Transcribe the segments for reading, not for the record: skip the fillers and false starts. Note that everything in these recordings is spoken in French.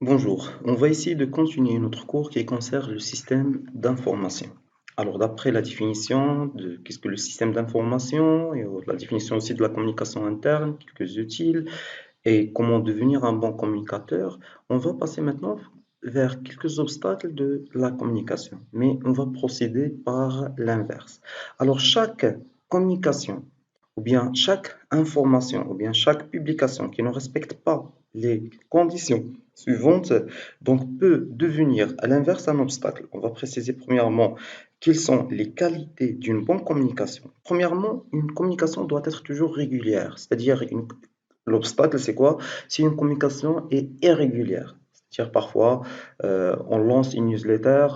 Bonjour, on va essayer de continuer notre cours qui concerne le système d'information. Alors, d'après la définition de qu'est-ce que le système d'information et la définition aussi de la communication interne, quelques utiles et comment devenir un bon communicateur, on va passer maintenant vers quelques obstacles de la communication. Mais on va procéder par l'inverse. Alors, chaque communication ou bien chaque information ou bien chaque publication qui ne respecte pas les conditions suivantes, donc peut devenir à l'inverse un obstacle. On va préciser premièrement quelles sont les qualités d'une bonne communication. Premièrement, une communication doit être toujours régulière, c'est-à-dire l'obstacle, c'est quoi? Si une communication est irrégulière. C'est-à-dire parfois, on lance une newsletter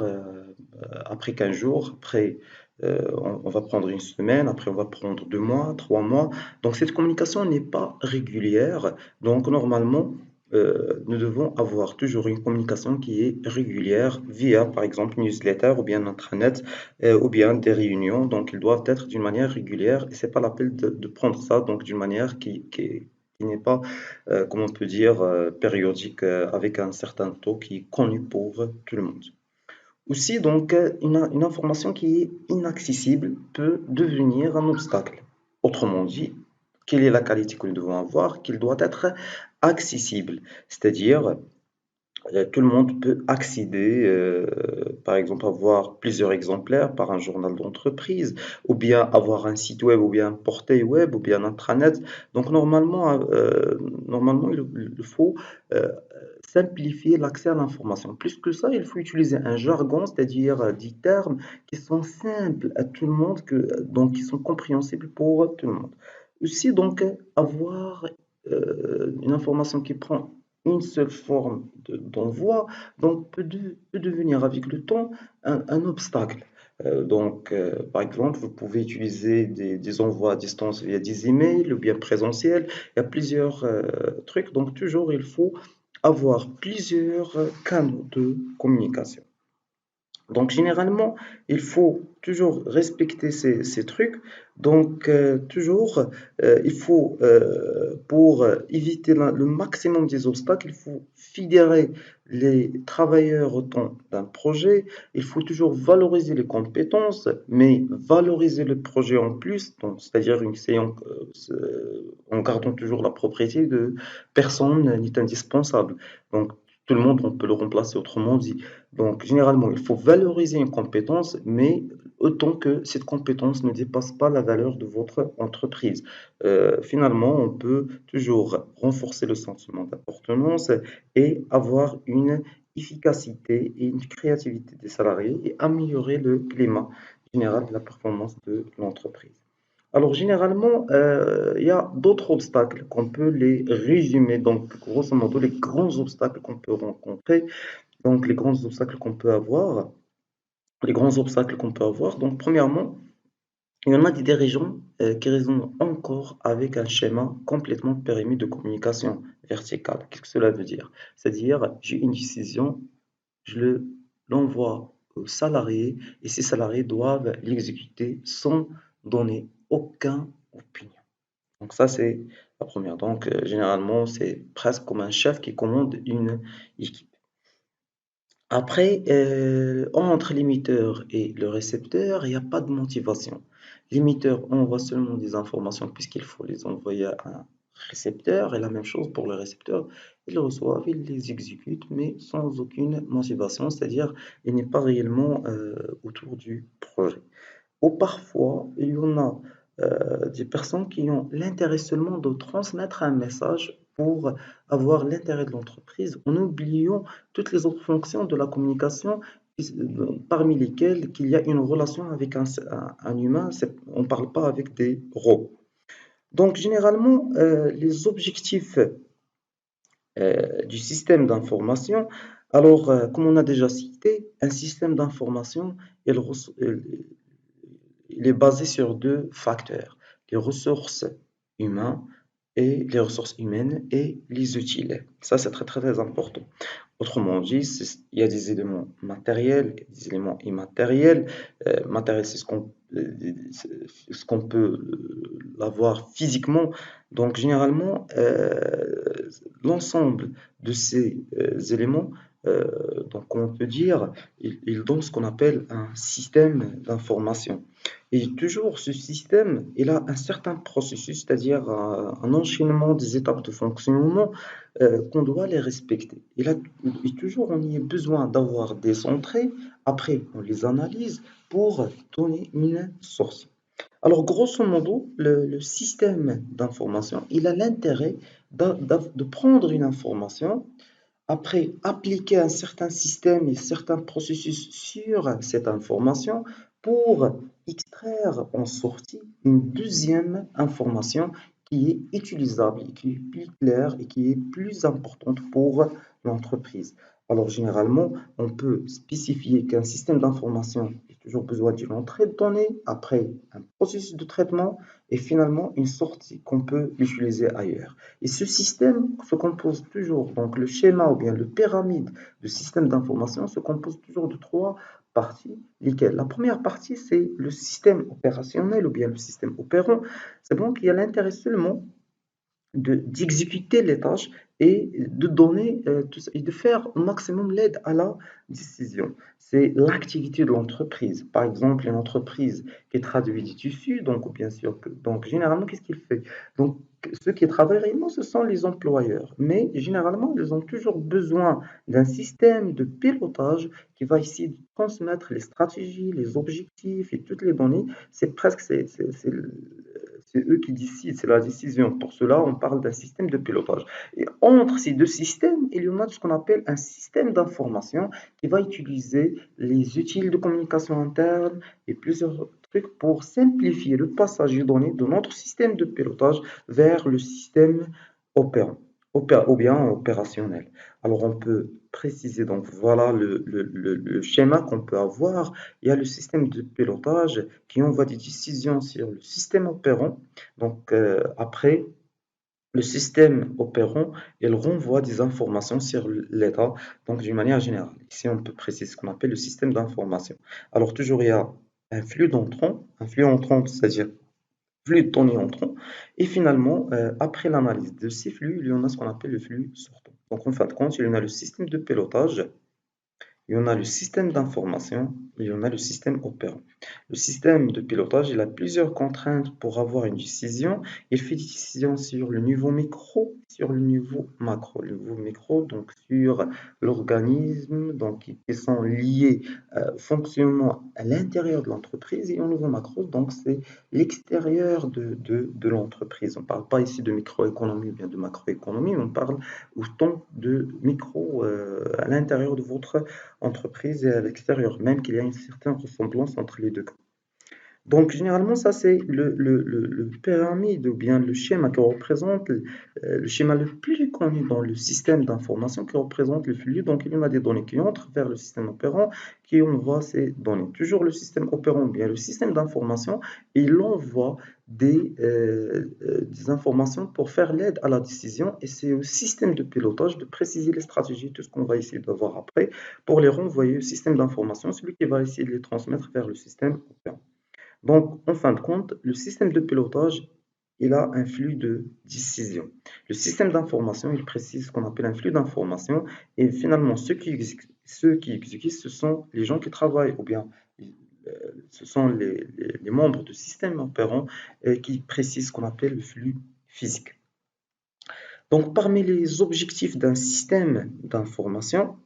après 15 jours, après on va prendre une semaine, après on va prendre 2 mois, 3 mois. Donc cette communication n'est pas régulière. Donc normalement, nous devons avoir toujours une communication qui est régulière via, par exemple, newsletter ou bien intranet ou bien des réunions. Donc ils doivent être d'une manière régulière et c'est pas la peine de prendre ça donc d'une manière qui n'est pas, comment on peut dire, périodique avec un certain taux qui est connu pour tout le monde. Aussi, donc, une information qui est inaccessible peut devenir un obstacle. Autrement dit, quelle est la qualité que nous devons avoir? Qu'il doit être accessible, c'est-à-dire tout le monde peut accéder, par exemple, avoir plusieurs exemplaires par un journal d'entreprise, ou bien avoir un site web, ou bien un portail web, ou bien un intranet. Donc, normalement il faut euh, simplifier l'accès à l'information. Plus que ça, il faut utiliser un jargon, c'est-à-dire des termes qui sont simples à tout le monde, donc qui sont compréhensibles pour tout le monde. Aussi, donc, avoir une information qui prend une seule forme d'envoi, donc peut devenir avec le temps un obstacle. Par exemple, vous pouvez utiliser des envois à distance via des emails ou bien présentiels. Il y a plusieurs trucs, donc toujours il faut avoir plusieurs canaux de communication. Donc, généralement, il faut toujours respecter ces trucs. Donc, toujours, il faut, pour éviter le maximum des obstacles, il faut fédérer les travailleurs autant d'un projet. Il faut toujours valoriser les compétences, mais valoriser le projet en plus, donc, c'est-à-dire en gardant toujours la propriété de personne n'est indispensable. Donc, tout le monde, on peut le remplacer autrement dit. Donc, généralement, il faut valoriser une compétence, mais autant que cette compétence ne dépasse pas la valeur de votre entreprise. Finalement, on peut toujours renforcer le sentiment d'appartenance et avoir une efficacité et une créativité des salariés et améliorer le climat général de la performance de l'entreprise. Alors, généralement, il y a d'autres obstacles qu'on peut les résumer. Donc, grosso modo, les grands obstacles qu'on peut rencontrer donc, les grands obstacles qu'on peut avoir. Donc, premièrement, il y en a des dirigeants qui raisonnent encore avec un schéma complètement périmé de communication verticale. Qu'est-ce que cela veut dire? C'est-à-dire, j'ai une décision, l'envoie aux salariés et ces salariés doivent l'exécuter sans donner aucune opinion. Donc, ça, c'est la première. Donc, généralement, c'est presque comme un chef qui commande une équipe. Après, entre l'émetteur et le récepteur, il n'y a pas de motivation. L'émetteur envoie seulement des informations puisqu'il faut les envoyer à un récepteur, et la même chose pour le récepteur. Il reçoit, il les exécute, mais sans aucune motivation, c'est-à-dire il n'est pas réellement autour du projet. Ou parfois, il y en a des personnes qui ont l'intérêt seulement de transmettre un message pour avoir l'intérêt de l'entreprise, en oubliant toutes les autres fonctions de la communication, parmi lesquelles qu'il y a une relation avec un humain, on ne parle pas avec des robots. Donc, généralement, les objectifs du système d'information, alors, comme on a déjà cité, un système d'information, il, il est basé sur deux facteurs, les ressources humaines et les ressources humaines et les outils. Ça, c'est très, très, très important. Autrement dit, il y a des éléments matériels et des éléments immatériels. Matériel, c'est ce qu'on peut l'avoir physiquement. Donc, généralement, l'ensemble de ces éléments, donc on peut dire, ils donnent ce qu'on appelle un système d'information. Et toujours, ce système, il a un certain processus, c'est-à-dire un enchaînement des étapes de fonctionnement qu'on doit les respecter. Et toujours, on y a besoin d'avoir des entrées. Après, on les analyse pour donner une source. Alors, grosso modo, le système d'information, il a l'intérêt de prendre une information, après appliquer un certain système et certains processus sur cette information pour extraire en sortie une deuxième information qui est utilisable, et qui est plus claire et qui est plus importante pour l'entreprise. Alors généralement, on peut spécifier qu'un système d'information a toujours besoin d'une entrée de données, après un processus de traitement et finalement une sortie qu'on peut utiliser ailleurs. Et ce système se compose toujours, donc le schéma ou bien le pyramide de système d'information se compose toujours de trois parties, lesquelles la première partie, c'est le système opérationnel ou bien le système opérant. C'est bon qu'il y a l'intérêt seulement d'exécuter les tâches et de donner et de faire au maximum l'aide à la décision. C'est l'activité de l'entreprise. Par exemple, une entreprise qui traduit des tissus, donc bien sûr que, donc généralement, qu'est-ce qu'il fait? Donc, ceux qui travaillent réellement, ce sont les employeurs. Mais généralement, ils ont toujours besoin d'un système de pilotage qui va essayer de transmettre les stratégies, les objectifs et toutes les données. C'est presque, c'est eux qui décident, c'est la décision. Pour cela, on parle d'un système de pilotage. Et entre ces deux systèmes, il y en a ce qu'on appelle un système d'information qui va utiliser les outils de communication interne et plusieurs trucs pour simplifier le passage des données de notre système de pilotage vers le système opérant, ou bien opérationnel. Alors, on peut préciser, donc voilà le schéma qu'on peut avoir. Il y a le système de pilotage qui envoie des décisions sur le système opérant. Donc, après, le système opérant, il renvoie des informations sur l'état, donc d'une manière générale. Ici, on peut préciser ce qu'on appelle le système d'information. Alors, toujours, il y a un flux entrant, c'est-à-dire flux de données entrant, et finalement, après l'analyse de ces flux, il y en a ce qu'on appelle le flux sortant. Donc, en fin de compte, il y en a le système de pilotage, il y en a le système d'information, il y en a le système opérant. Le système de pilotage, il a plusieurs contraintes pour avoir une décision. Il fait des décisions sur le niveau micro, sur le niveau macro. Le niveau micro, donc sur l'organisme, donc qui sont liés au fonctionnement à l'intérieur de l'entreprise. Et au niveau macro, donc c'est l'extérieur de l'entreprise. On ne parle pas ici de microéconomie ou bien de macroéconomie, on parle autant de micro à l'intérieur de votre entreprise et à l'extérieur, même qu'il y a une certaine ressemblance entre les deux cas. Donc, généralement, ça, c'est le pyramide ou bien le schéma qui représente le schéma le plus connu dans le système d'information qui représente le flux. Donc, il y en a des données qui entrent vers le système opérant qui envoie ces données. Toujours le système opérant, bien le système d'information, il envoie des informations pour faire l'aide à la décision et c'est au système de pilotage de préciser les stratégies, tout ce qu'on va essayer de voir après, pour les renvoyer au système d'information, celui qui va essayer de les transmettre vers le système opérant. Donc, en fin de compte, le système de pilotage, il a un flux de décision. Le système d'information, il précise ce qu'on appelle un flux d'information. Et finalement, ceux qui exécutent, ce sont les gens qui travaillent, ou bien ce sont les membres du système opérant qui précisent ce qu'on appelle le flux physique. Donc, parmi les objectifs d'un système d'information,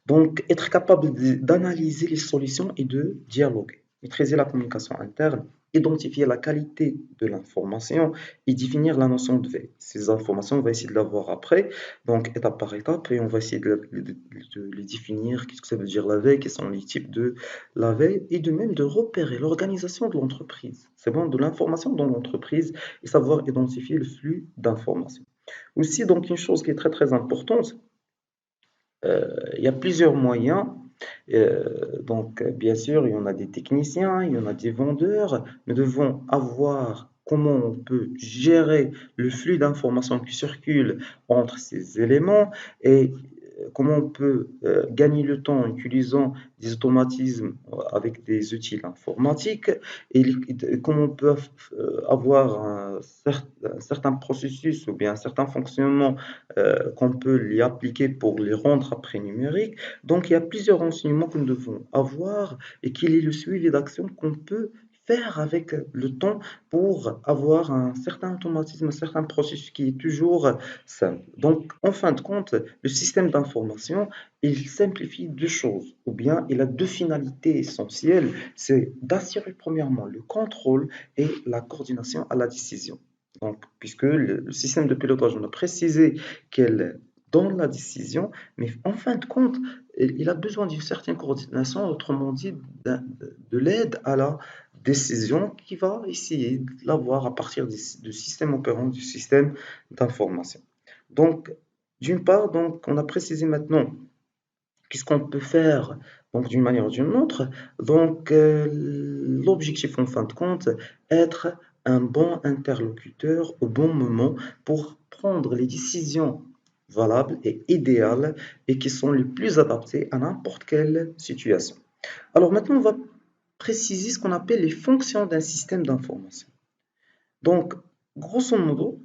donc être capable d'analyser les solutions et de dialoguer, maîtriser la communication interne, identifier la qualité de l'information et définir la notion de veille. Ces informations, on va essayer de l'avoir après, donc étape par étape, et on va essayer de les définir, qu'est-ce que ça veut dire la veille, quels sont les types de la veille, et de même de repérer l'organisation de l'entreprise. C'est bon, de l'information dans l'entreprise et savoir identifier le flux d'informations. Aussi, donc, une chose qui est très très importante, il y a plusieurs moyens. Donc, bien sûr, il y en a des techniciens, il y en a des vendeurs. Nous devons avoir comment on peut gérer le flux d'informations qui circulent entre ces éléments et comment on peut gagner le temps en utilisant des automatismes avec des outils informatiques et comment on peut avoir un certain processus ou bien un certain fonctionnement qu'on peut les appliquer pour les rendre après numériques. Donc, il y a plusieurs renseignements que nous devons avoir et qu'il est le suivi d'action qu'on peut faire avec le temps pour avoir un certain automatisme, un certain processus qui est toujours simple. Donc, en fin de compte, le système d'information, il simplifie deux choses, ou bien il a deux finalités essentielles, c'est d'assurer premièrement le contrôle et la coordination à la décision. Donc, puisque le système de pilotage, on a précisé qu'elle donne la décision, mais en fin de compte, il a besoin d'une certaine coordination, autrement dit, de l'aide à la décision qui va essayer de l'avoir à partir du système opérant, du système d'information. Donc, d'une part, donc, on a précisé maintenant qu'est-ce qu'on peut faire donc d'une manière ou d'une autre. Donc, l'objectif en fin de compte, être un bon interlocuteur au bon moment pour prendre les décisions valables et idéales et qui sont les plus adaptées à n'importe quelle situation. Alors maintenant, on va préciser ce qu'on appelle les fonctions d'un système d'information. Donc, grosso modo,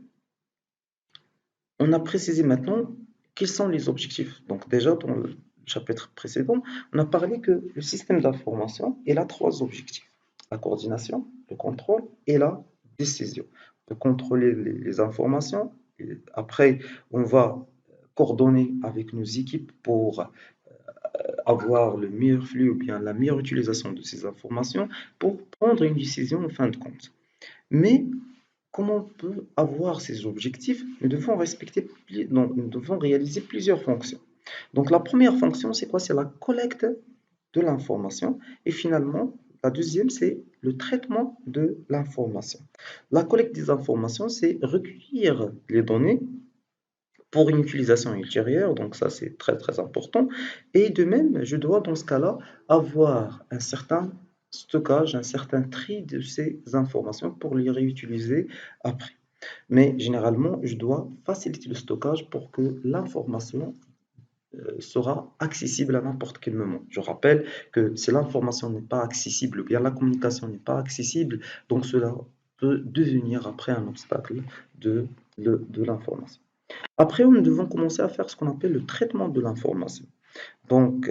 on a précisé maintenant quels sont les objectifs. Donc déjà, dans le chapitre précédent, on a parlé que le système d'information, il a trois objectifs. La coordination, le contrôle et la décision. On peut contrôler les informations, et après on va coordonner avec nos équipes pour avoir le meilleur flux ou bien la meilleure utilisation de ces informations pour prendre une décision en fin de compte. Mais comment on peut avoir ces objectifs? Nous devons réaliser plusieurs fonctions. Donc la première fonction, c'est quoi? C'est la collecte de l'information. Et finalement, la deuxième, c'est le traitement de l'information. La collecte des informations, c'est recueillir les données pour une utilisation ultérieure, donc ça c'est très très important. Et de même, je dois dans ce cas-là avoir un certain stockage, un certain tri de ces informations pour les réutiliser après. Mais généralement, je dois faciliter le stockage pour que l'information sera accessible à n'importe quel moment. Je rappelle que si l'information n'est pas accessible ou bien la communication n'est pas accessible, donc cela peut devenir après un obstacle de l'information. Après, nous devons commencer à faire ce qu'on appelle le traitement de l'information. Donc,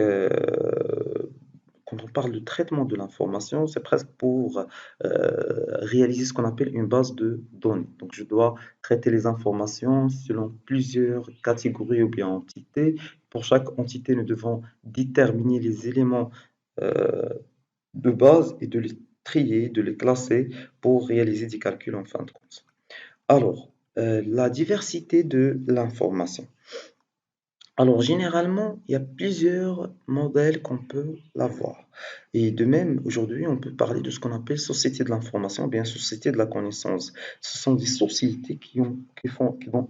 quand on parle de traitement de l'information, c'est presque pour réaliser ce qu'on appelle une base de données. Donc, je dois traiter les informations selon plusieurs catégories ou bien entités. Pour chaque entité, nous devons déterminer les éléments euh, de base et de les trier, de les classer pour réaliser des calculs en fin de compte. Alors, la diversité de l'information. Alors, généralement, il y a plusieurs modèles qu'on peut l'avoir. Et de même, aujourd'hui, on peut parler de ce qu'on appelle société de l'information, ou bien société de la connaissance. Ce sont des sociétés qui donnent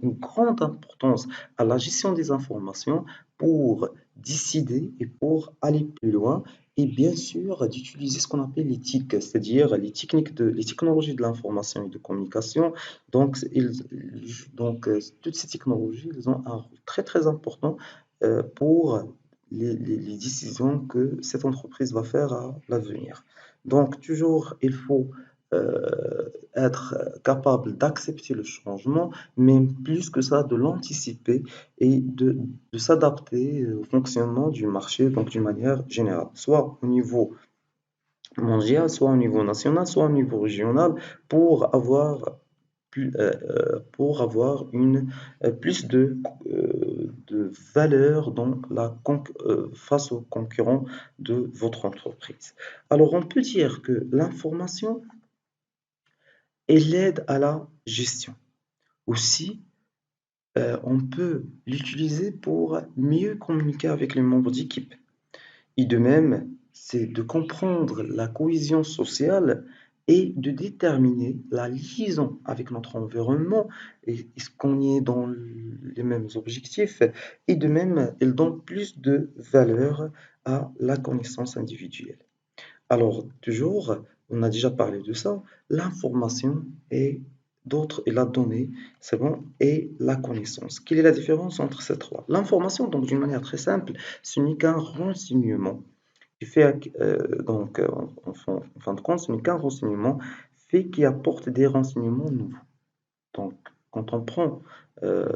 une grande importance à la gestion des informations pour décider et pour aller plus loin. Et bien sûr, d'utiliser ce qu'on appelle l'éthique, c'est-à-dire les technologies de l'information et de communication. Donc, toutes ces technologies, elles ont un rôle très très important pour les décisions que cette entreprise va faire à l'avenir. Donc, toujours, il faut être capable d'accepter le changement, mais plus que ça, de l'anticiper et de s'adapter au fonctionnement du marché, donc d'une manière générale, soit au niveau mondial, soit au niveau national, soit au niveau régional, pour avoir plus de valeur face aux concurrents de votre entreprise. Alors, on peut dire que l'information, elle aide à la gestion. Aussi, on peut l'utiliser pour mieux communiquer avec les membres d'équipe. Et de même, c'est de comprendre la cohésion sociale et de déterminer la liaison avec notre environnement et est-ce qu'on y est dans les mêmes objectifs. Et de même, elle donne plus de valeur à la connaissance individuelle. Alors, toujours, on a déjà parlé de ça, l'information et la donnée, c'est bon, et la connaissance. Quelle est la différence entre ces trois? L'information, donc d'une manière très simple, ce n'est qu'un renseignement qui fait, en fin de compte, ce n'est qu'un renseignement fait qui apporte des renseignements nouveaux. Donc, quand on prend euh,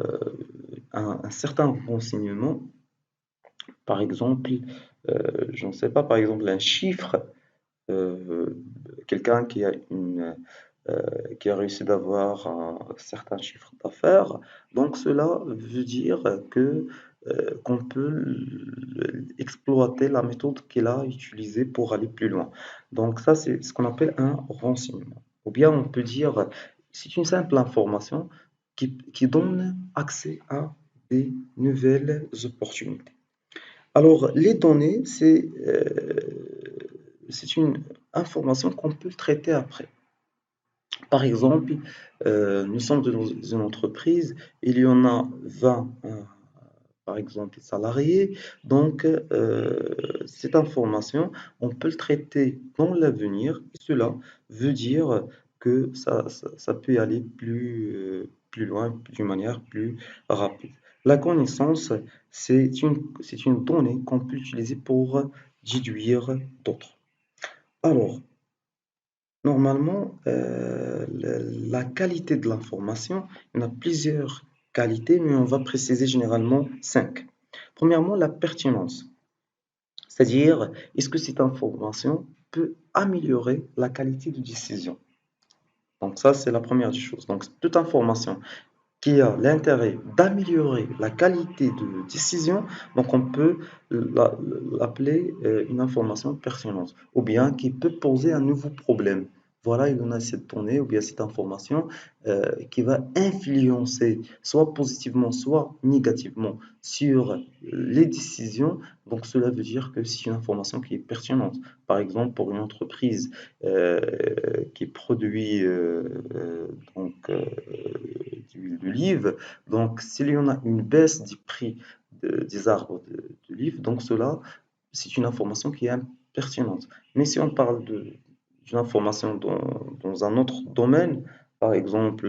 un certain renseignement, par exemple, je ne sais pas, par exemple un chiffre, euh, quelqu'un qui a réussi d'avoir un certain chiffre d'affaires, donc cela veut dire que qu'on peut exploiter la méthode qu'il a utilisée pour aller plus loin. Donc ça, c'est ce qu'on appelle un renseignement. Ou bien on peut dire, c'est une simple information qui donne accès à des nouvelles opportunités. Alors, les données, c'est une information qu'on peut traiter après. Par exemple, nous sommes dans une entreprise, il y en a 20, par exemple, salariés. Donc, cette information, on peut le traiter dans l'avenir. Et cela veut dire que ça peut aller plus loin, d'une manière plus rapide. La connaissance, c'est une donnée qu'on peut utiliser pour déduire d'autres. Alors, normalement, la qualité de l'information, il y en a plusieurs qualités, mais on va préciser généralement cinq. Premièrement, la pertinence, c'est-à-dire est-ce que cette information peut améliorer la qualité de décision. Donc ça, c'est la première des choses. Donc toute information qui a l'intérêt d'améliorer la qualité de décision, donc on peut l'appeler une information pertinente, ou bien qui peut poser un nouveau problème. Voilà, il y en a cette donnée ou bien cette information qui va influencer soit positivement, soit négativement sur les décisions. Donc cela veut dire que c'est une information qui est pertinente. Par exemple, pour une entreprise euh, qui produit donc d'huile, donc s'il y en a une baisse du prix des arbres d'olive, donc cela, c'est une information qui est pertinente. Mais si on parle d'une information dans un autre domaine, par exemple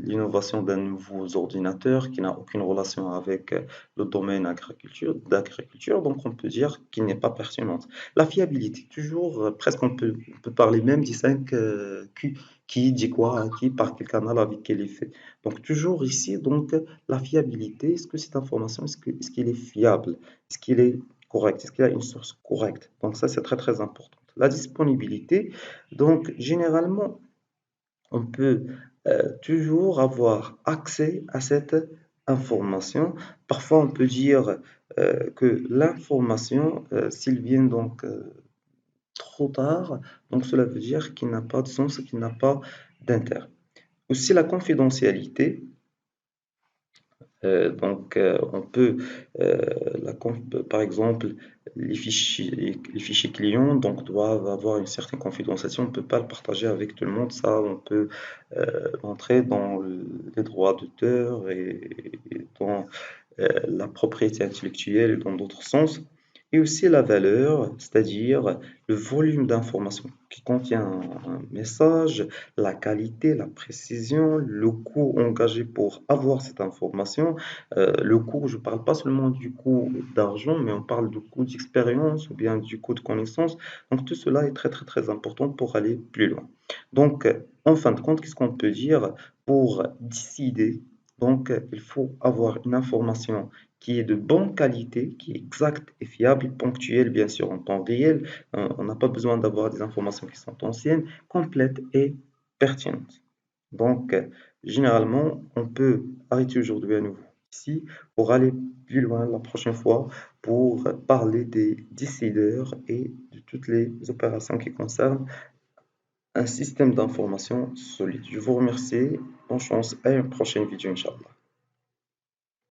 l'innovation d'un nouveau ordinateur qui n'a aucune relation avec le domaine d'agriculture, donc on peut dire qu'il n'est pas pertinente. La fiabilité, toujours, presque on peut parler même des 5 Q, qui dit quoi à qui, par quel canal, avec quel effet. Donc toujours ici, donc la fiabilité, est-ce que cette information, est-ce qu'il est fiable? Est-ce qu'il est correct? Est-ce qu'il a une source correcte? Donc ça, c'est très très important. La disponibilité, donc généralement, on peut toujours avoir accès à cette information. Parfois, on peut dire que l'information, s'il vient donc trop tard, donc cela veut dire qu'il n'a pas de sens, qu'il n'a pas d'intérêt. Aussi la confidentialité, on peut, euh, par exemple, les fichiers clients donc, doivent avoir une certaine confidentialité. On ne peut pas le partager avec tout le monde. Ça, on peut entrer dans les droits d'auteur et dans la propriété intellectuelle et dans d'autres sens, et aussi la valeur, c'est-à-dire le volume d'informations qui contient un message, la qualité, la précision, le coût engagé pour avoir cette information. Le coût, je ne parle pas seulement du coût d'argent, mais on parle du coût d'expérience ou bien du coût de connaissance. Donc tout cela est très très très important pour aller plus loin. Donc en fin de compte, qu'est-ce qu'on peut dire pour décider donc, il faut avoir une information qui est de bonne qualité, qui est exacte et fiable, ponctuelle, bien sûr, en temps réel. On n'a pas besoin d'avoir des informations qui sont anciennes, complètes et pertinentes. Donc, généralement, on peut arrêter aujourd'hui à nouveau ici pour aller plus loin la prochaine fois pour parler des décideurs et de toutes les opérations qui concernent un système d'information solide. Je vous remercie. Bonne chance à une prochaine vidéo, Inch'Allah.